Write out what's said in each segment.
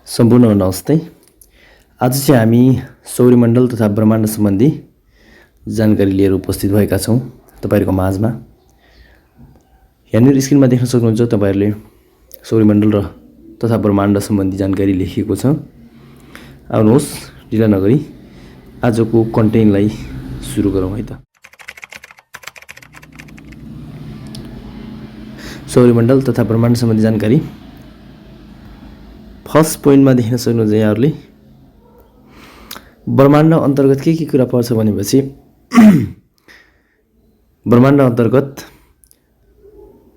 सम्पूर्ण नमस्ते। आज चाहिँ हामी सौर्यमण्डल तथा ब्रह्माण्ड सम्बन्धी जानकारी लिएर उपस्थित भएका छौँ तपाईहरुको माझमा। यहाँनिर स्क्रिनमा देख्न सक्नुहुन्छ तपाईहरुले सौर्यमण्डल र तथा ब्रह्माण्ड सम्बन्धी जानकारी लेखिएको छ। आउनुहोस् ढिला नगरी आजको कन्टेन्टलाई सुरु गरौँ है त। सौर्यमण्डल तथा ब्रह्माण्ड सम्बन्धी जानकारी। फर्स्ट पोइन्टमा देख्न सक्नुहुन्छ यहाँहरुले ब्रह्माण्ड अन्तर्गत के कुरा पर्छ भनेपछि ब्रह्माण्ड अन्तर्गत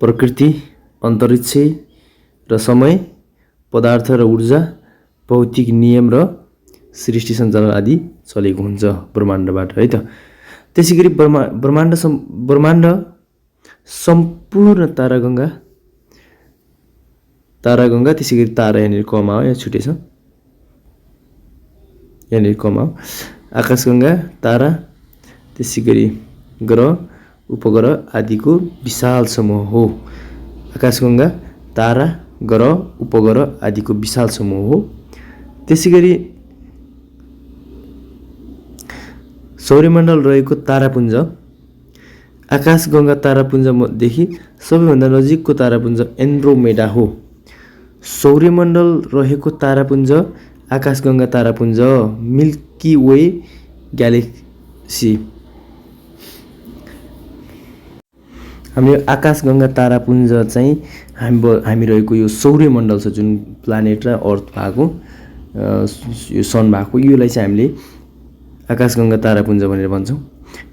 प्रकृति, अन्तरिक्ष र समय, पदार्थ र ऊर्जा, भौतिक नियम र सृष्टि सञ्चालन आदि चलेको हुन्छ ब्रह्माण्डबाट है त। त्यसैगरी ब्रह्माण्ड सम्पूर्ण तारागंगा त्यसैगरी तारा यहाँनिर कमा हो, यहाँ छुटेछ, यहाँनिर कमा हो, आकाशगंगा, तारा त्यसैगरी ग्रह, उपग्रह आदिको विशाल समूह हो। आकाशगंगा, तारा, ग्रह, उपग्रह आदिको विशाल समूह हो। त्यसैगरी सौर्यमण्डल रहेको तारापुञ्ज आकाशगंगा तारापुञ्जदेखि सबैभन्दा नजिकको तारापुञ्ज एन्ड्रोमेडा हो। सौर्यमण्डल रहेको तारापुञ्ज आकाशगंगा तारापुञ्ज मिल्की वे ग्यालेक्सी। हाम्रो आकाशगंगा तारापुञ्ज चाहिँ हामी रहेको यो सौर्यमण्डल छ जुन प्लानेट र अर्थ भएको यो सन भएको, योलाई चाहिँ हामीले आकाशगंगा तारापुञ्ज भनेर भन्छौँ।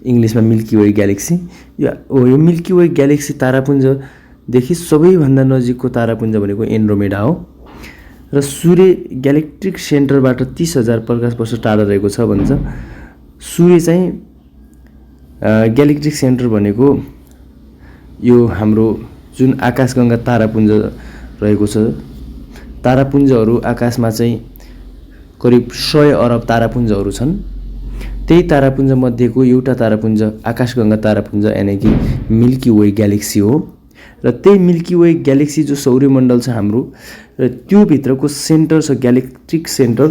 इंग्लिशमा मिल्की वे ग्यालेक्सी। यो मिल्की वे ग्यालेक्सी तारापुञ्जदेखि सबैभन्दा नजिकको तारापुञ्ज भनेको एन्ड्रोमेडा हो र सूर्य ग्यालेक्टिक सेन्टरबाट 30,000 प्रकाश वर्ष टाढा रहेको छ भन्छ। सूर्य चाहिँ ग्यालेक्टिक सेन्टर भनेको यो हाम्रो जुन आकाशगंगा तारापुञ्ज रहेको छ, तारापुञ्जहरू आकाशमा चाहिँ करिब 100 अरब तारापुञ्जहरू छन्। त्यही तारापुञ्ज मध्येको एउटा तारापुञ्ज आकाशगंगा तारापुञ्ज यानी कि मिल्की वे ग्यालेक्सी हो र त्यही मिल्की वे ग्यालेक्सी जो सौर्यमण्डल छ हाम्रो र त्यो भित्रको सेन्टर छ ग्यालेक्टिक सेन्टर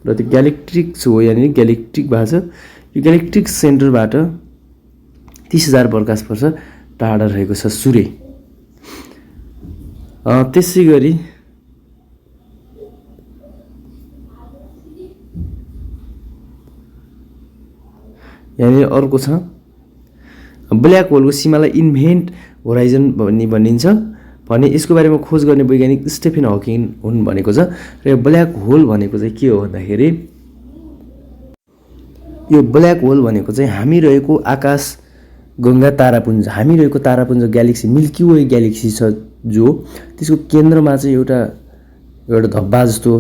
र त्यो ग्यालेक्टिक हो यानी ग्यालेक्टिक भएको छ। यो ग्यालेक्टिक सेन्टरबाट 30,000 प्रकाश वर्ष टाढा रहेको छ सूर्य। त्यसैगरी यानी अर्को छ ब्ल्याक होलको सीमालाई इन्भेन्ट होराइजन भनिन्छ भने यसको बारेमा खोज गर्ने वैज्ञानिक स्टेफन हकिङ हुन् भनेको छ। र यो ब्ल्याक होल भनेको चाहिँ के हो भन्दाखेरि यो ब्ल्याक होल भनेको चाहिँ हामी रहेको आकाशगंगा तारापुञ्ज, हामी रहेको तारापुञ्ज ग्यालेक्सी मिल्की वे ग्यालेक्सी छ जो त्यसको केन्द्रमा चाहिँ एउटा धब्बा जस्तो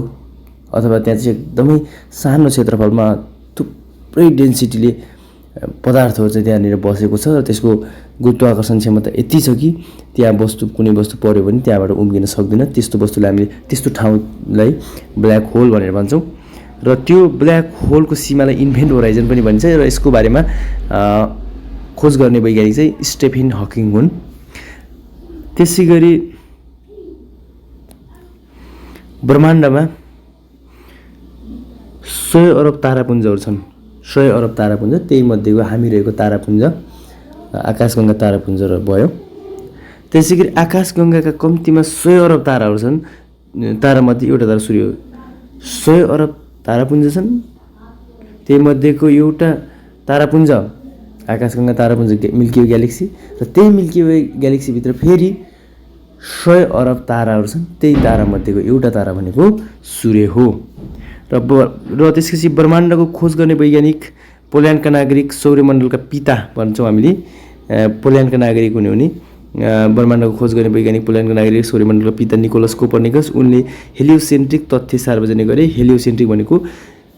अथवा त्यहाँ चाहिँ एकदमै सानो क्षेत्रफलमा थुप्रै डेन्सिटीले पदार्थहरू चाहिँ त्यहाँनिर बसेको छ र त्यसको गुरुत्वाकर्षण क्षमता यति छ कि त्यहाँ कुनै वस्तु पर्यो भने त्यहाँबाट उम्किन सक्दैन। त्यस्तो वस्तुलाई हामीले त्यस्तो ठाउँलाई ब्ल्याक होल भनेर भन्छौँ र त्यो ब्ल्याक होलको सीमालाई इन्भेन्ट होराइजन पनि भनिन्छ र यसको बारेमा खोज गर्ने वैज्ञानिक चाहिँ स्टेफन हकिङ हुन्। त्यसैगरी ब्रह्माण्डमा 100 अरब तारापुञ्जहरू छन्, 100 अरब तारापुञ्ज, त्यही मध्येको हामी रहेको तारापुञ्ज आकाशगंगा तारापुञ्ज भयो। त्यसैगरी आकाशगंगाका कम्तीमा 100 अरब ताराहरू छन्, तारामध्ये एउटा तारा सूर्य हो। 100 अरब तारापुञ्ज छन्, त्यही मध्येको एउटा तारापुञ्ज आकाशगंगा तारापुञ्ज मिल्की वे ग्यालेक्सी र त्यही मिल्की वे ग्यालेक्सीभित्र फेरि 100 अरब ताराहरू छन्, त्यही तारामध्येको एउटा तारा भनेको सूर्य हो। र त्यसपछि ब्रह्माण्डको खोज गर्ने वैज्ञानिक पोल्यान्डका नागरिक सौर्यमण्डलका पिता भन्छौँ हामीले। पोल्यान्डका नागरिक हुने हुने ब्रह्माण्डको खोज गर्ने वैज्ञानिक पोल्यान्डका नागरिक सौर्यमण्डलका पिता निकोलस कोपर्निकस। उनले हेलियोसेन्ट्रिक तथ्य सार्वजनिक गरे। हेलियोसेन्ट्रिक भनेको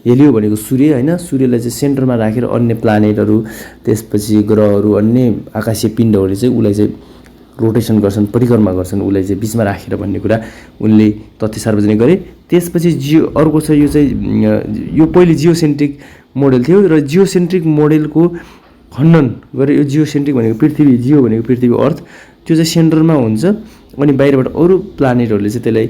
हेलियो भनेको सूर्य हैन, सूर्यलाई चाहिँ सेन्टरमा राखेर अन्य प्लानेटहरू त्यसपछि ग्रहहरू अन्य आकाशीय पिण्डहरूले चाहिँ उसलाई चाहिँ रोटेसन गर्छन्, परिक्रमा गर्छन्, उसलाई चाहिँ बिचमा राखेर भन्ने कुरा उनले तथ्य सार्वजनिक गरे। त्यसपछि अर्को छ यो चाहिँ यो पहिले जियोसेन्ट्रिक मोडेल थियो र जियोसेन्ट्रिक मोडेलको खण्डन गरे। यो जियोसेन्ट्रिक भनेको पृथ्वी, जियो भनेको पृथ्वी अर्थ, त्यो चाहिँ सेन्टरमा हुन्छ अनि बाहिरबाट अरू प्लानेटहरूले चाहिँ त्यसलाई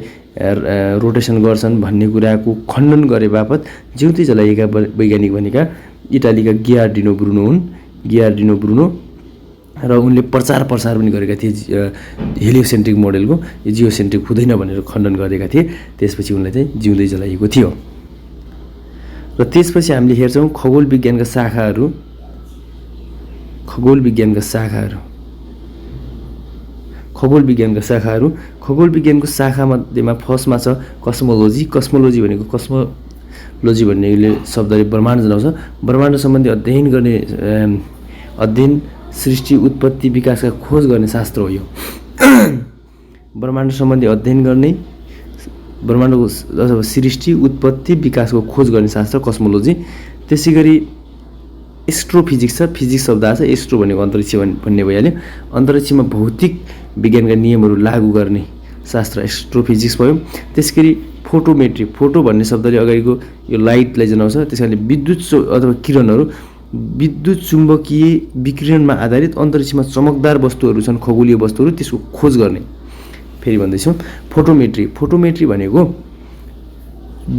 रोटेसन गर्छन् भन्ने कुराको खण्डन गरे बापत ज्योति जलाइएका वैज्ञानिक भनेका इटालीका गियार्डिनो ब्रुनो र उनले प्रचार पनि गरेका थिए हेलियोसेन्ट्रिक मोडेलको यो जियोसेन्ट्रिक हुँदैन भनेर खण्डन गरेका थिए। त्यसपछि उनलाई चाहिँ जिउँदै जलाइएको थियो। र त्यसपछि हामीले हेर्छौँ खगोल विज्ञानका शाखाको शाखामध्येमा फर्स्टमा छ कस्मोलोजी भनेको कस्मोलोजी भन्ने शब्दले ब्रह्माण्ड जनाउँछ। ब्रह्माण्ड सम्बन्धी अध्ययन सृष्टि उत्पत्ति विकासका खोज गर्ने शास्त्र हो। यो ब्रह्माण्ड सम्बन्धी अध्ययन गर्ने ब्रह्माण्डको अथवा सृष्टि उत्पत्ति विकासको खोज गर्ने शास्त्र कस्मोलोजी। त्यसै गरी एस्ट्रोफिजिक्स छ। फिजिक्स शब्द आछ, एस्ट्रो भनेको अन्तरिक्ष भन्ने भइहाल्यो। अन्तरिक्षमा भौतिक विज्ञानका नियमहरू लागू गर्ने शास्त्र एस्ट्रोफिजिक्स भयो। त्यसैगरी फोटो भन्ने शब्दले अगाडिको यो लाइटलाई जनाउँछ। त्यसकारणले विद्युत चुम्बकीय विकिरणमा आधारित अन्तरिक्षमा चमकदार वस्तुहरू छन्, खगोलीय वस्तुहरू, त्यसको खोज गर्ने। फेरि भन्दैछौँ फोटोमेट्री भनेको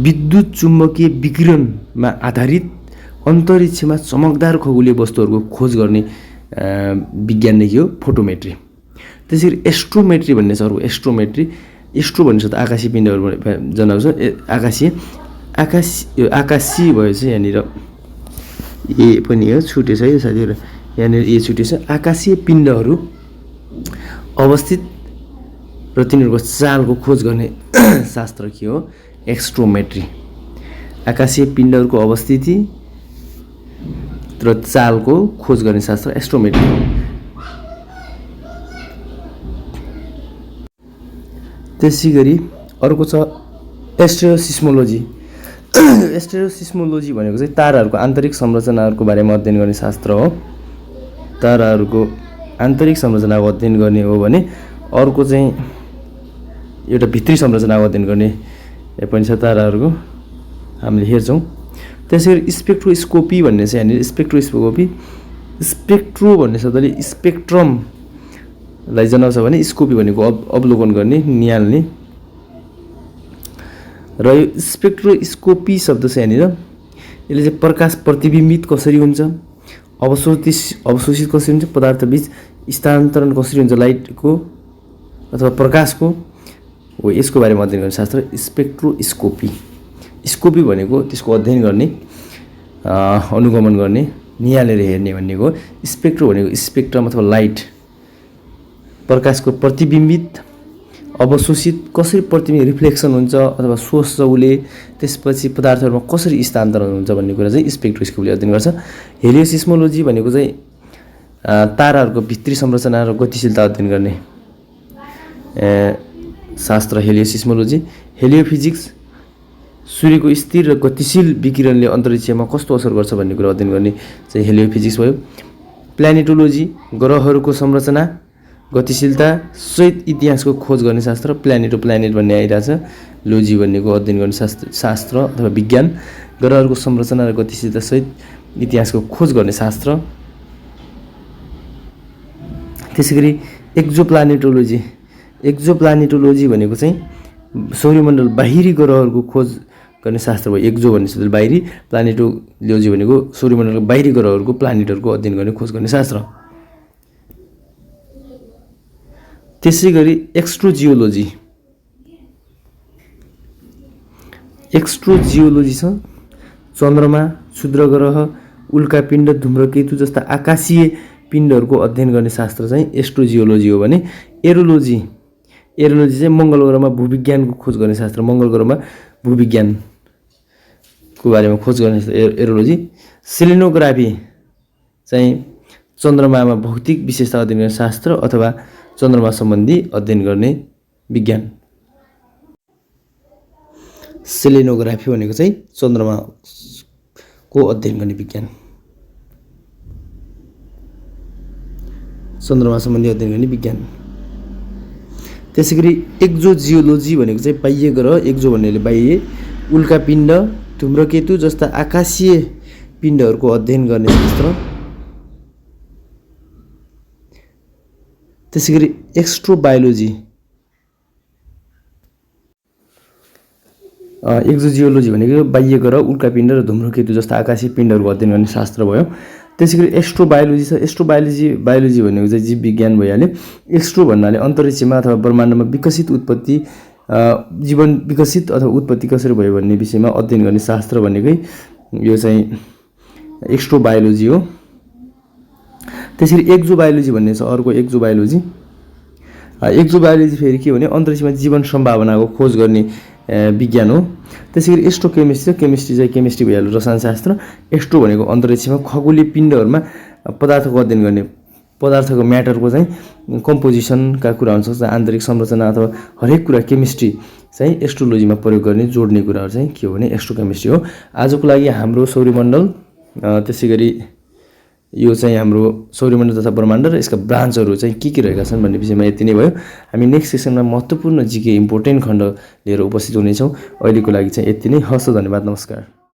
विद्युत चुम्बकीय विकिरणमा आधारित अन्तरिक्षमा चमकदार खगोलीय वस्तुहरूको खोज गर्ने विज्ञान नै हो फोटोमेट्री। त्यसैगरी एस्ट्रोमेट्री भन्ने छ अर्को। एस्ट्रो भन्ने शब्द आकाशीय पिण्डहरू जनाउँछ। आकाशीय भयो चाहिँ यहाँनिर ए पनि हो, छुटेछ है साथीहरू, यहाँनिर ए छुटेछ। आकाशीय पिण्डहरू अवस्थित र तिनीहरूको चालको खोज गर्ने शास्त्र के हो? एस्ट्रोमेट्री। आकाशीय पिण्डहरूको अवस्थिति र चालको खोज गर्ने शास्त्र एस्ट्रोमेट्री। त्यसै गरी अर्को छ एस्ट्रोसिस्मोलोजी। एस्ट्रोसिस्मोलोजी भनेको चाहिँ ताराहरूको आन्तरिक संरचनाहरूको बारेमा अध्ययन गर्ने शास्त्र हो। ताराहरूको आन्तरिक संरचनाको अध्ययन गर्ने हो भने अर्को चाहिँ एउटा भित्री संरचनाको अध्ययन गर्ने पनि छ ताराहरूको, हामीले हेर्छौँ। त्यसै गरी स्पेक्ट्रोस्कोपी भन्ने चाहिँ यहाँनिर स्पेक्ट्रो भन्ने शब्दले स्पेक्ट्रमलाई जनाउँछ भने स्कोपी भनेको अवलोकन गर्ने, निहाल्ने। र यो स्पेक्ट्रोस्कोपी शब्द चाहिँ यहाँनिर यसले चाहिँ प्रकाश प्रतिबिम्बित कसरी हुन्छ, अवशोषित कसरी हुन्छ, पदार्थबीच स्थानान्तरण कसरी हुन्छ लाइटको अथवा प्रकाशको हो, यसको बारेमा अध्ययन गर्ने शास्त्र स्पेक्ट्रोस्कोपी। स्कोपी भनेको त्यसको अध्ययन गर्ने, अनुगमन गर्ने, निहालेर हेर्ने भन्ने हो। स्पेक्ट्रो भनेको स्पेक्ट्रम अथवा लाइट, प्रकाशको प्रतिबिम्बित अवशोषित कसरी रिफ्लेक्सन हुन्छ अथवा सोच्छ उसले, त्यसपछि पदार्थहरूमा कसरी स्थानान्तरण हुन्छ भन्ने कुरा चाहिँ स्पेक्ट्रोस्कोपीले अध्ययन गर्छ। हेलियोसिस्मोलोजी भनेको चाहिँ ताराहरूको भित्री संरचना र गतिशीलता अध्ययन गर्ने शास्त्र हेलियोसिस्मोलोजी। हेलियोफिजिक्स सूर्यको स्थिर र गतिशील विकिरणले अन्तरिक्षमा कस्तो असर गर्छ भन्ने कुरा अध्ययन गर्ने चाहिँ हेलियोफिजिक्स भयो। प्लानेटोलोजी ग्रहहरूको संरचना गतिशीलता सहित इतिहासको खोज गर्ने शास्त्र। प्लानेट भन्ने आइरहेछ, लोजी भन्नेको अध्ययन गर्ने शास्त्र अथवा विज्ञान। ग्रहहरूको संरचना र गतिशीलता सहित इतिहासको खोज गर्ने शास्त्र। त्यसै गरी एक्जोप्लानेटोलोजी भनेको चाहिँ सौर्यमण्डल बाहिरी ग्रहहरूको खोज गर्ने शास्त्र भयो। एक्जो भन्ने शब्द बाहिरी, प्लानेटोलोजी भनेको सौर्यमण्डलको बाहिरी ग्रहहरूको प्लानेटहरूको अध्ययन गर्ने खोज गर्ने शास्त्र। त्यसै गरी एक्स्ट्रोजियोलोजी छ। चन्द्रमा, क्षुद्र ग्रह, उल्कापिण्ड, धूम्रकेतु जस्ता आकाशीय पिण्डहरूको अध्ययन गर्ने शास्त्र चाहिँ एस्ट्रोजियोलोजी हो भने एरोलोजी चाहिँ मङ्गल ग्रहमा भूविज्ञानको खोज गर्ने शास्त्र। मङ्गल ग्रहमा भूविज्ञानको बारेमा खोज गर्ने एरोलोजी। सेलेनोग्राफी चाहिँ चन्द्रमामा भौतिक विशेषता अध्ययन गर्ने शास्त्र अथवा चन्द्रमा सम्बन्धी अध्ययन गर्ने विज्ञान। सेलेनोग्राफी भनेको चाहिँ चन्द्रमाको अध्ययन गर्ने विज्ञान, चन्द्रमा सम्बन्धी अध्ययन गर्ने विज्ञान। त्यसै गरी एक्जोजियोलोजी भनेको चाहिँ बाह्य ग्रह, एक्जो भन्नेले बाह्य, उल्कापिण्ड, धूम्रकेतु जस्ता आकाशीय पिण्डहरूको अध्ययन गर्ने शास्त्र। त्यसैगरी एक्स्ट्रोबायोलोजी एक्जोजियोलोजी भनेको बाह्य ग्रह उल्कापिण्ड र धूम्रकेतु जस्ता आकाशीय पिण्डहरूको अध्ययन गर्ने शास्त्र भयो। त्यसैगरी एस्ट्रोबायोलोजी छ। बायोलोजी भनेको चाहिँ जीव विज्ञान भइहाल्यो। एक्स्ट्रो भन्नाले अन्तरिक्षमा अथवा ब्रह्माण्डमा जीवन विकसित अथवा उत्पत्ति कसरी भयो भन्ने विषयमा अध्ययन गर्ने शास्त्र भनेकै यो चाहिँ एक्स्ट्रोबायोलोजी हो। त्यसैगरी एक्जोबायोलोजी भन्ने छ अर्को एक्जोबायोलोजी। एक्जोबायोलोजी फेरि के भने अन्तरिक्षमा जीवन सम्भावनाको खोज गर्ने विज्ञान हो। त्यसैगरी एस्ट्रोकेमिस्ट्री केमिस्ट्री चाहिँ केमिस्ट्री भइहाल्यो रसायनशास्त्र। एस्ट्रो भनेको अन्तरिक्षमा खगोलीय पिण्डहरूमा पदार्थको अध्ययन गर्ने पदार्थको म्याटरको चाहिँ कम्पोजिसनका कुरा हुनसक्छ आन्तरिक संरचना अथवा हरेक कुरा केमिस्ट्री चाहिँ एस्ट्रोलोजीमा प्रयोग गर्ने जोड्ने कुराहरू चाहिँ के हो भने एस्ट्रोकेमिस्ट्री हो। आजको लागि हाम्रो सौर्यमण्डल त्यसैगरी यो चाहिँ हाम्रो सौर्यमण्डल तथा ब्रह्माण्ड र यसका ब्रान्चहरू चाहिँ के रहेका छन् भन्ने विषयमा यति नै भयो। हामी नेक्स्ट सेसनमा महत्त्वपूर्ण जीके इम्पोर्टेन्ट खण्ड लिएर उपस्थित हुनेछौँ। अहिलेको लागि चाहिँ यति नै। हस्, धन्यवाद, नमस्कार।